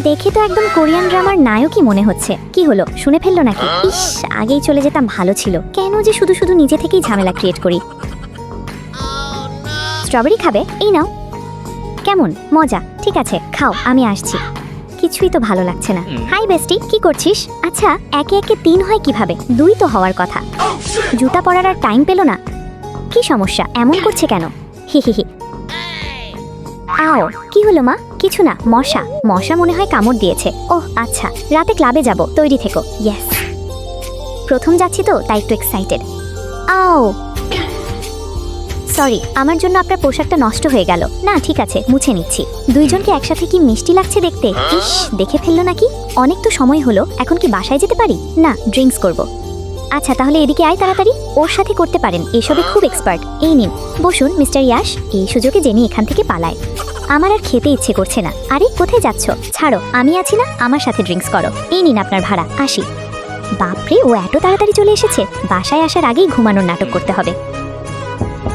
দেখে তো একদম কোরিয়ান ড্রামার নায়কই মনে হচ্ছে। কি হলো, শুনে ফেললো নাকি? ইস, আগেই চলে যেতাম ভালো ছিল। কেন যে শুধু শুধু নিজে থেকেই ঝামেলা ক্রিয়েট করি। স্ট্রবেরি খাবে? এই নাও। কেমন মজা? ঠিক আছে খাও, আমি আসছি। কিছুই তো ভালো লাগছে না। হাই বেস্টি, কি করছিস? আচ্ছা, একে একে 3 হয় কিভাবে? 2 তো হওয়ার কথা। জুতা পরার আর টাইম পেল না। কি সমস্যা, এমন করছে কেন? হি হি হি। আও, কি হলো মা? কিছু না, মশা মশা মনে হয় কামড় দিয়েছে। ওহ আচ্ছা, রাতে ক্লাবে যাব, তৈরি থেকো। ইয়েস, প্রথম যাচ্ছি তো তাই একটু এক্সাইটেড। আও সরি, আমার জন্য আপনার পোশাকটা নষ্ট হয়ে গেল। না ঠিক আছে, মুছে নিচ্ছি। দুইজনকে একসাথে কি মিষ্টি লাগছে দেখতে। ইস, দেখে ফেললো নাকি? অনেক তো সময় হলো, এখন কি বাসায় যেতে পারি? না, ড্রিঙ্কস করব। আচ্ছা তাহলে এদিকে আয় তাড়াতাড়ি। ওর সাথে করতে পারেন, এসবে খুব এক্সপার্ট। এই নিন বসুন মিস্টার ইয়াশ। এই সুযোগে জেনি এখান থেকে পালায়। আমার আর খেতে ইচ্ছে করছে না। আরে কোথায় যাচ্ছ? ছাড়ো, আমি আছি না, আমার সাথে ড্রিঙ্কস করো। এই নিন আপনার ভাড়া, আসি। বাপরে, ও এত তাড়াতাড়ি চলে এসেছে। বাসায় আসার আগেই ঘুমানোর নাটক করতে হবে।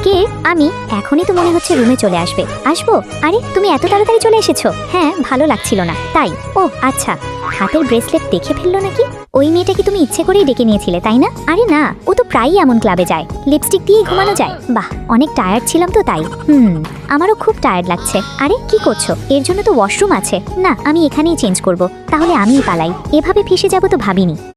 কে? আমি? এখনই তো মনে হচ্ছে রুমে চলে আসবে। আসবো? আরে তুমি এত তাড়াতাড়ি চলে এসেছো? হ্যাঁ, ভালো লাগছিল না তাই। ও আচ্ছা, হাতের ব্রেসলেট দেখে ফেললো নাকি? ওই মেয়েটাকে তুমি ইচ্ছে করেই ডেকে নিয়েছিলে তাই না? আরে না, ও তো প্রায়ই এমন ক্লাবে যায়। লিপস্টিক দিয়ে ঘুমানো যায়। বাহ, অনেক টায়ার্ড ছিলাম তো তাই। আমারও খুব টায়ার্ড লাগছে। আরে কি করছো? এর জন্য তো ওয়াশরুম আছে। না, আমি এখানেই চেঞ্জ করব। তাহলে আমিই পালাই। এভাবে ফেসে যাবো তো ভাবিনি।